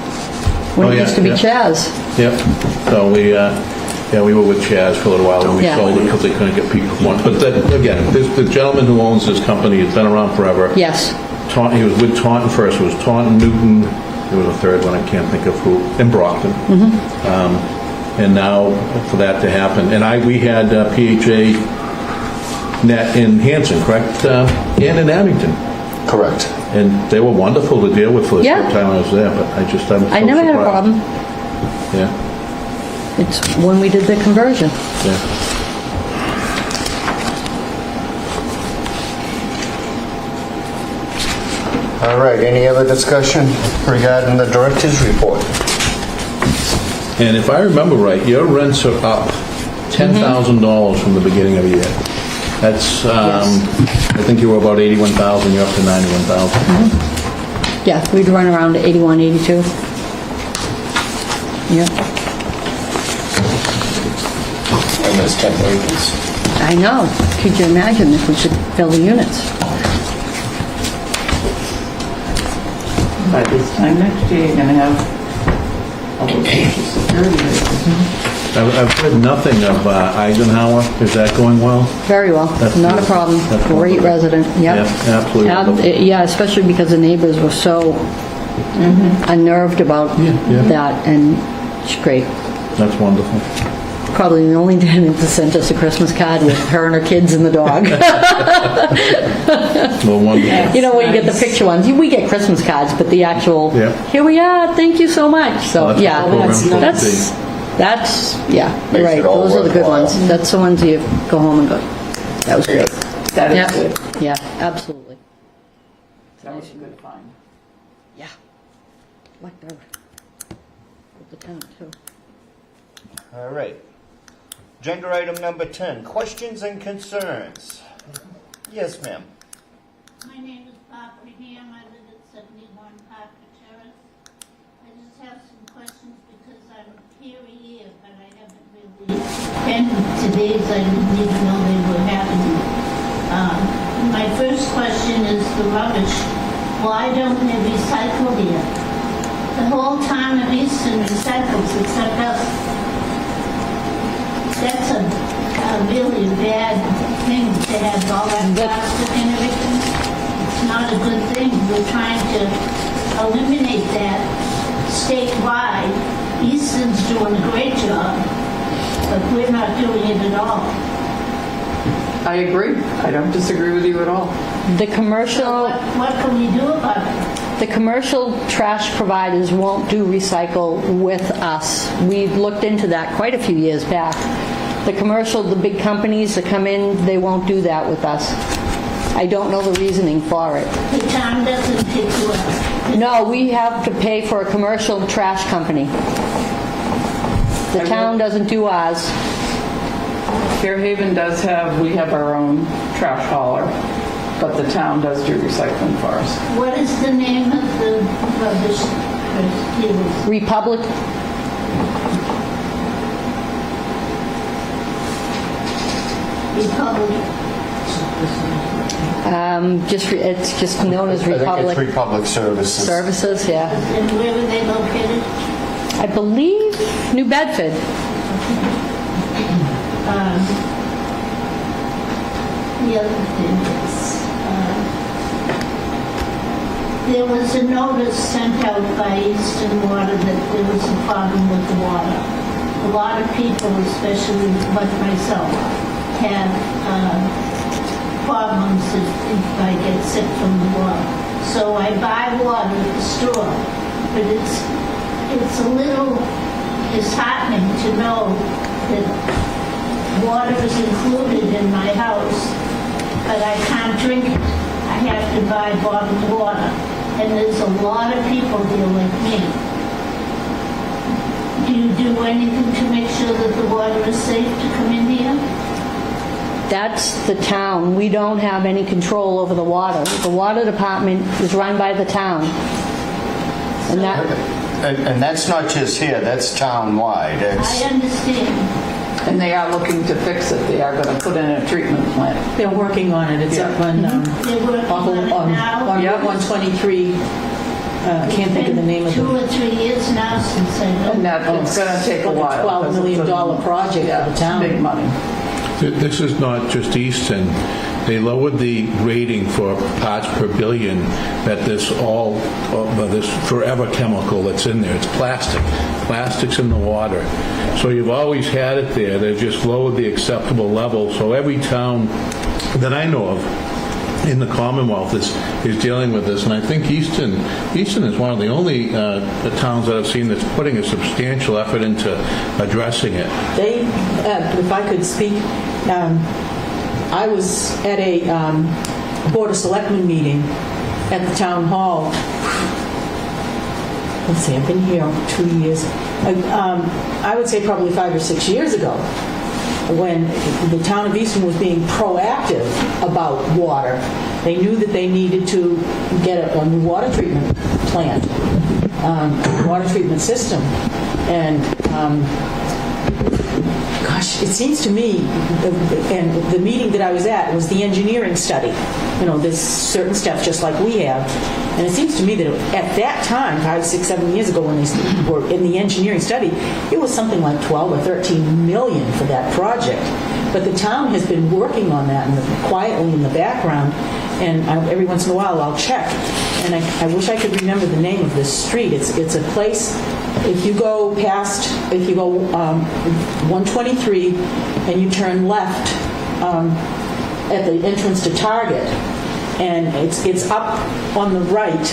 When Oh, it yeah, used to be yeah. Chaz. Yep. So we were with Chaz for a little while, and we Yeah. sold it because they couldn't get Peak Performance. But then, again, the gentleman who owns this company has been around forever. Yes. He was with Taunton first. It was Taunton, Newton, there was a third one, I can't think of who, in Brockton. And now, for that to happen, and we had PHA Net in Hanson, correct? And in Abington. Correct. And they were wonderful to deal with for the Yeah. short time I was there, but I'm so I never had a surprised. problem. Yeah, It's when we did the conversion. yeah. All right, any other discussion regarding the director's report? And if I remember right, your rents are up $10,000 from the beginning of the year. That's, I think you were about 81,000, you're up to 91,000. Yeah, we'd run around to 81, 82. Yeah. And there's 10 pages. I know. Could you imagine if we could fill the units? By this time next year, you're gonna have all those social security rates. I've heard nothing of Eisenhower. Is that going well? Very well. That's Not a beautiful. problem. That's Great wonderful. resident. Yep. Yeah, absolutely wonderful. Yeah, especially because the neighbors were so unnerved about yeah. that, and it's great. That's wonderful. Probably the only tenant that sent us a Christmas card with her and her kids and the dog. Well, wonderful. You know, when you get the picture ones, we get Christmas cards, but the actual, Yeah. here we are, thank you so much. So, Well, that's yeah, what the program's supposed to that's, yeah, you're Makes right. it all Those are the good worthwhile. ones. That's the ones you go home and go, that was great. That is Yeah, good. yeah, absolutely. That was a good find. Yeah. Like the tenant, too. All right. Agenda item number 10, questions and concerns. Yes, ma'am. My name is Barbara Ham. I live at 71 Parker Terrace. I just have some questions because I'm here a year, but I haven't really been to these. I didn't even know they were happening. My first question is the rubbish. Why don't they recycle here? The whole town of Easton recycles except us. That's a really bad thing to have all that plastic and everything. It's not a good thing. We're trying to eliminate that statewide. Easton's doing a great job, but we're not doing it at all. I agree. I don't disagree with you at all. The commercial, What can we do about it? the commercial trash providers won't do recycle with us. We looked into that quite a few years back. The commercial, the big companies that come in, they won't do that with us. I don't know the reasoning for it. The town doesn't take to us. No, we have to pay for a commercial trash company. The town doesn't do ours. Fairhaven does have, we have our own trash hauler, but the town does do recycling for us. What is the name of the rubbish dealers? Republic, Republic. it's just known as I think it's Republic Republic Services. Services, yeah. And where were they located? I believe New Bedford. The other thing is, there was a notice sent out by Easton Water that there was a problem with the water. A lot of people, especially like myself, have problems if I get sick from the water. So I buy water at the store, but it's a little disheartening to know that water is included in my house, but I can't drink it. I have to buy bottled water. And there's a lot of people here like me. Do you do anything to make sure that the water is safe to come in here? That's the town. We don't have any control over the water. The water department is run by the town. And that, And that's not just here, that's town-wide. I understand. And they are looking to fix it. They are going to put in a treatment plant. They're working on it. It's up on, They're working on it now. on Yep. Route 123. I can't think of the name of Two it. or 3 years now since I And know. that, it's going to take a while. $12 million project for the town. Big money. This is not just Easton. They lowered the rating for parts per billion that this forever chemical that's in there. It's plastic. Plastic's in the water. So you've always had it there. They just lowered the acceptable level. So every town that I know of in the Commonwealth is dealing with this. And I think Easton is one of the only towns that I've seen that's putting a substantial effort into addressing it. They, if I could speak, I was at a Board of Selectmen meeting at the town hall. Let's see, I've been here 2 years. I would say probably 5 or 6 years ago, when the town of Easton was being proactive about water. They knew that they needed to get a new water treatment plant, water treatment system. And gosh, it seems to me, and the meeting that I was at was the engineering study. You know, there's certain steps just like we have. And it seems to me that at that time, 5, 6, 7 years ago when they were in the engineering study, it was something like 12 or 13 million for that project. But the town has been working on that quietly in the background, and every once in a while I'll check. And I wish I could remember the name of this street. It's a place, if you go 123 and you turn left at the entrance to Target, and it's up on the right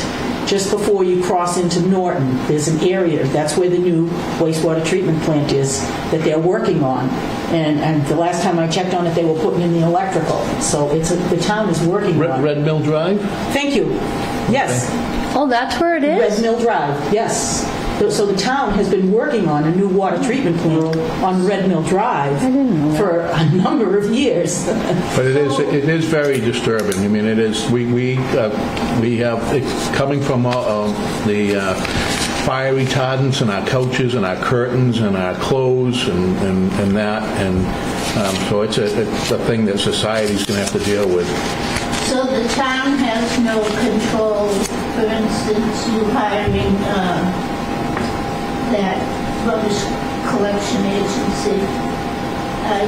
just before you cross into Norton. There's an area, that's where the new wastewater treatment plant is that they're working on. And the last time I checked on it, they were putting in the electrical. So the town is working on it. Red Mill Drive? Thank you. Yes. oh, that's where it Red is? Mill Drive, yes. So the town has been working on a new water treatment plant on Red Mill Drive for a number of years. But it is very disturbing. I mean, it is, we have, it's coming from the fire retardants in our couches and our curtains and our clothes and that, and so it's a thing that society's going to have to deal with. So the town has no control, for instance, you hiring that rubbish collection agency.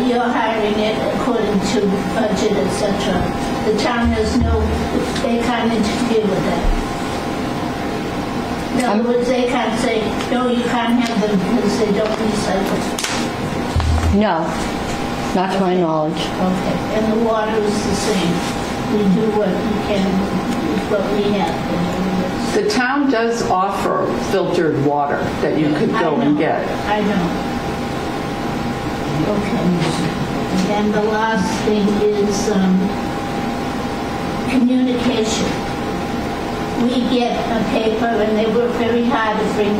You're hiring it according to budget, etc. The town has no, they can't interfere with that. In other words, they can't say, no, you can't have them because they don't recycle. No, not to my knowledge. Okay, and the water is the same. We do what we can with what we have. The town does offer filtered water that you could go and get. I know. Okay. And the last thing is communication. We get a paper and they work very hard to bring,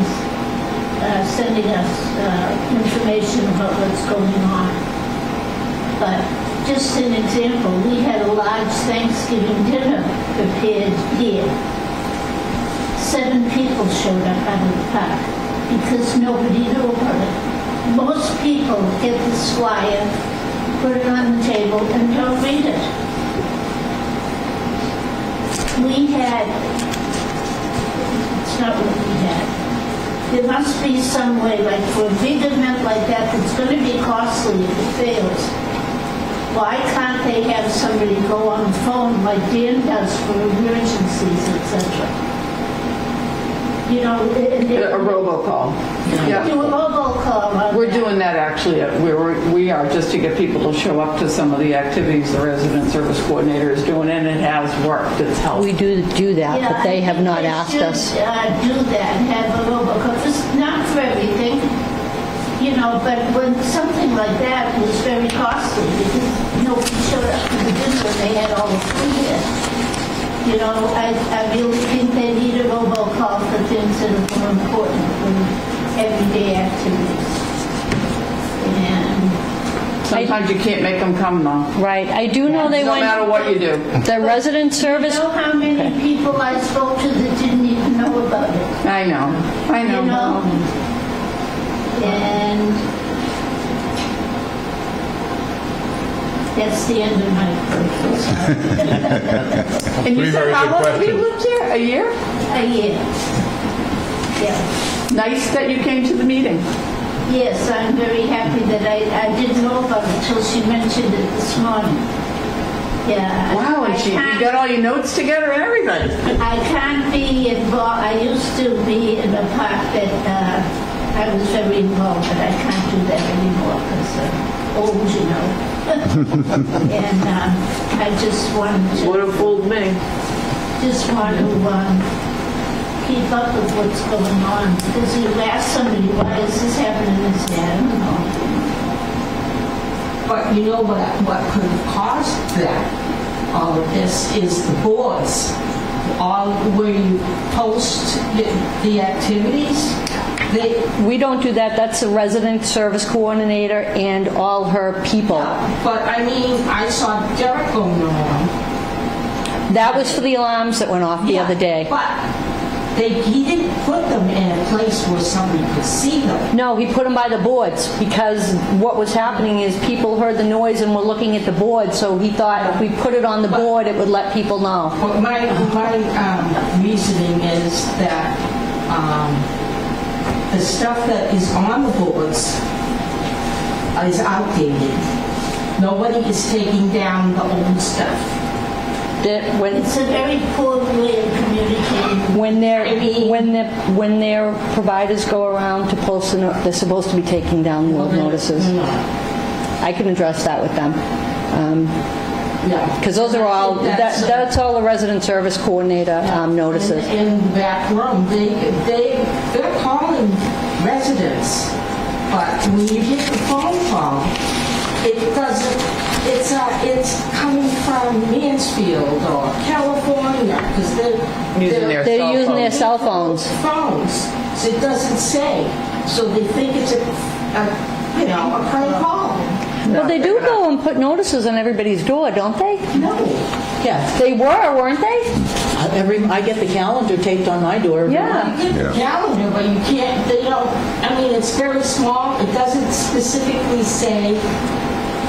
sending us information about what's going on. But just an example, we had a large Thanksgiving dinner prepared here. 7 people showed up out of the park because nobody knew about it. Most people get this flyer, put it on the table, and don't read it. We had, it's not what we had. There must be some way, like for a big event like that, that's going to be costly if it fails. Why can't they have somebody go on the phone like Dan does for emergencies, etc.? You know, A robocall. Yeah. do a robocall. We're doing that actually. We are, just to get people to show up to some of the activities the resident service coordinator is doing, and it has worked. It's helped. We do that, but they have not asked us. Do that, have a robocall. It's not for everything, you know, but when something like that was very costly because nobody showed up to the dinner and they had all the food there. You know, I really think they need a robocall for things that are more important than everyday activities. And Sometimes you can't make them come though. Right, I do know they No matter went, what you do. the resident service, you know how many people I spoke to that didn't even know about it? I know. You know? And that's the end of my purpose. And you Three said very how good long have you questions. lived here? A year? A year. Yeah. Nice that you came to the meeting. Yes, I'm very happy that I didn't know about it until she mentioned it this morning. Yeah. Wow, and you got all your notes together and everything. I can't be involved. I used to be in a park that I was very involved, but I can't do that anymore because old, you know. And I just wanted to Would have fooled me. keep up with what's going on. Because you ask somebody, why is this happening? And they say, I don't know. But you know what could have caused that, all of this, is the boards. All where you post the activities, we don't do that, that's the resident service coordinator and all her people. but I mean, I saw Derek going around. That was for the alarms that went off the other day. But he didn't put them in a place where somebody could see them. No, he put them by the boards, because what was happening is people heard the noise and were looking at the board, so he thought if we put it on the board, it would let people know. But my reasoning is that the stuff that is on the boards is outdated. Nobody is taking down the old stuff. It's a very poor way of communicating. When their providers go around to post, they're supposed to be taking down the old notices. I can address that with them. Because those are all, that's all the resident service coordinator notices. In the back room, they're calling residents, but when you get the phone call, it it's coming from Mansfield or California, because They're using their cell phones. phones, so it doesn't say. So they think it's a prank call. Well, they do go and put notices on everybody's door, don't they? No. Yeah, They were, weren't they? I get the calendar taped on my door. every Yeah. month. You get the calendar, but you can't, they don't, I mean, it's very small. It doesn't specifically say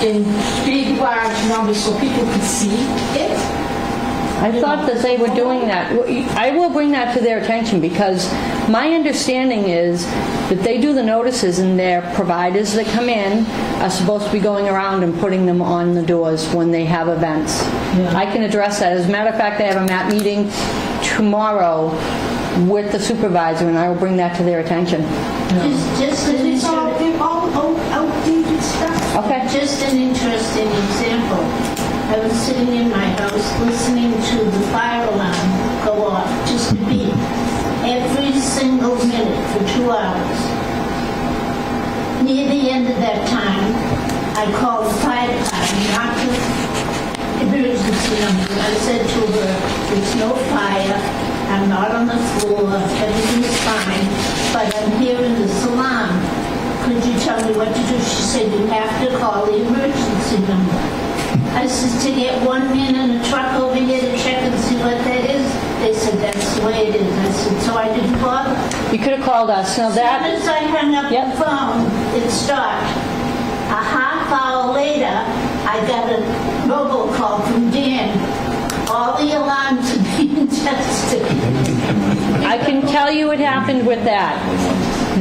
in big, large numbers so people can see it. I thought that they were doing that. I will bring that to their attention because my understanding is that they do the notices and their providers that come in are supposed to be going around and putting them on the doors when they have events. I can address that. As a matter of fact, I have a MAP meeting tomorrow with the supervisor and I will bring that to their attention. Just an It's all outdated stuff. Okay. Just an interesting example. I was sitting in my house listening to the fire alarm go off, just to beep, every single minute for 2 hours. Near the end of that time, I called the fire department, not the emergency number. I said to her, there's no fire, I'm not on the floor, everything's fine, but I'm hearing this alarm. Could you tell me what to do? She said, you have to call the emergency number. I said, to get 1 man in a truck over here to check and see what that is? They said, that's the way it is. I said, so I didn't bother. You could have called us. Now As that, soon as I hung up Yep. the phone, it stopped. A half hour later, I got a robocall from Dan. All the alarms are being tested. I can tell you what happened with that.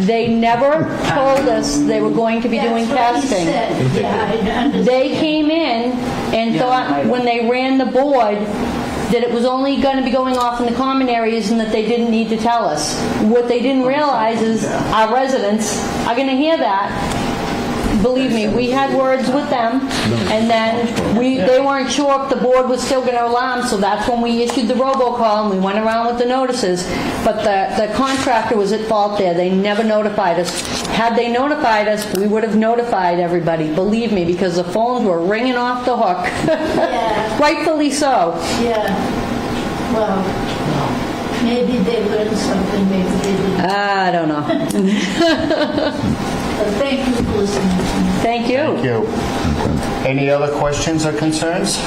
They never told us they were going to be doing That's what he testing. said. Yeah, I understand. They came in and thought when they ran the board that it was only going to be going off in the common areas and that they didn't need to tell us. What they didn't realize is our residents are going to hear that. Believe me, we had words with them, and then they weren't sure if the board was still going to alarm, so that's when we issued the robocall and we went around with the notices. But the contractor was at fault there. They never notified us. Had they notified us, we would have notified everybody, believe me, because the phones were ringing off the hook. Yeah. Rightfully so. Yeah. Well, maybe they learned something, maybe they didn't. I don't know. But thank you for listening to me. Thank you. Thank you. Any other questions or concerns?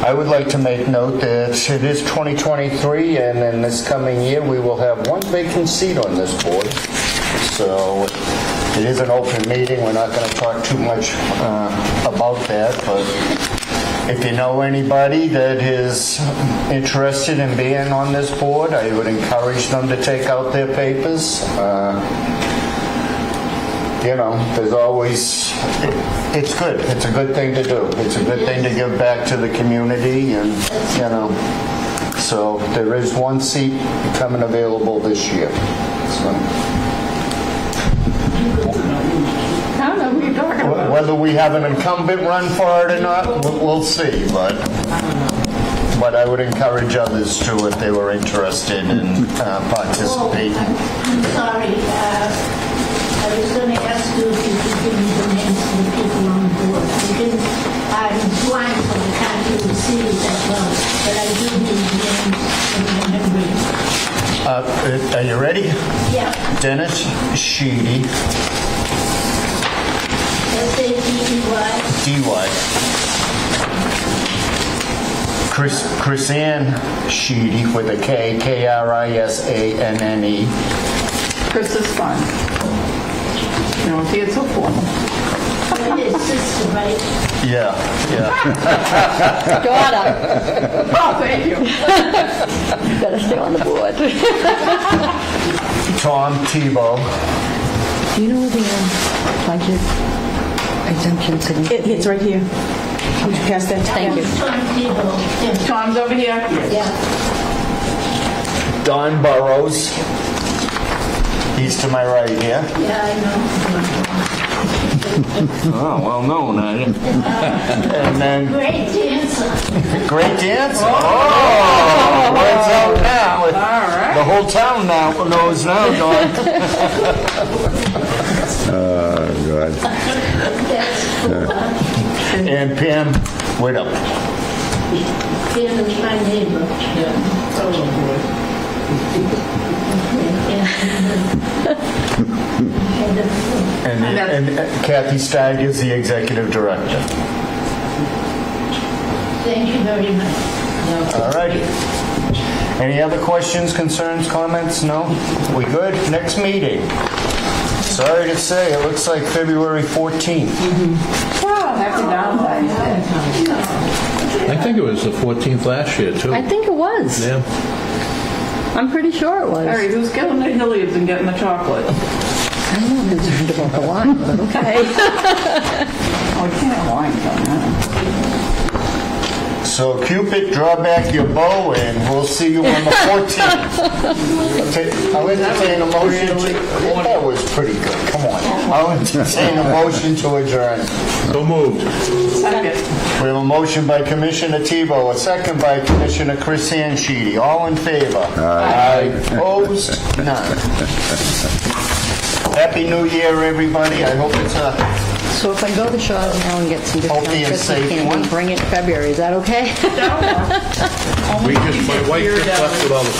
I would like to make note that it is 2023, and in this coming year, we will have one vacant seat on this board. So it is an open meeting. We're not going to talk too much about that, but if you know anybody that is interested in being on this board, I would encourage them to take out their papers. You know, there's always, it's good. It's a good thing to do. It's a good thing to give back to the community and, you know. So there is one seat becoming available this year. So I don't know who you're talking about. whether we have an incumbent run for it or not, we'll see, but I would encourage others to if they were interested in participating. I'm sorry. I was going to ask you if you could give me the names of the people on the board. I'm blind, so I can't really see it that well, but I do need the names of my memory. Are you ready? Yeah. Dennis Sheedy, S-A-D-E-Y. D-Y. Chrisanne Sheedy with a K, K-R-I-S-A-N-N-E. Chris is fun. You know, see, it's so formal. It is sister, right? Yeah. Daughter, Oh, thank you. you better stay on the board. Tom Tebow. Do you know the budget exemption signature? It's right here. Would you pass that? Thank you. Tom Tebow. Yeah. Tom's over here. Yeah. Don Burrows. He's to my right here. Yeah, I know. Oh, well known, And then Great dancer. great dancer. Oh, words out now. All right. The whole town now knows now, Don. God. That's cool. And And Pam Widow. Pam is my neighbor. And Kathy Steig is the executive director. Thank you very much. All righty. Any other questions, concerns, comments? No? We good? Next meeting. Sorry to say, it looks like February 14th. Happy Valentine's Day. I think it was the 14th last year, too. I think it was. Yeah. I'm pretty sure it was. Harry, who's getting the Hilliards and getting the chocolate? I'm not concerned about the wine, but okay. Oh, we can't have wine from that. So Cupid, draw back your bow and we'll see you on the 14th. I'll entertain a motion to... That was pretty good, come on. I'll entertain a motion to adjourn. So moved. Second. We have a motion by Commissioner Tebow, a second by Commissioner Chris Hanshidi. All in favor? Aye. Opposed? None. Happy New Year, everybody. I hope it's a So if I go to Shaw's now and get some discount Healthy and Christmas safe candy, one. bring it in February, is that okay? We just, my wife just left with all the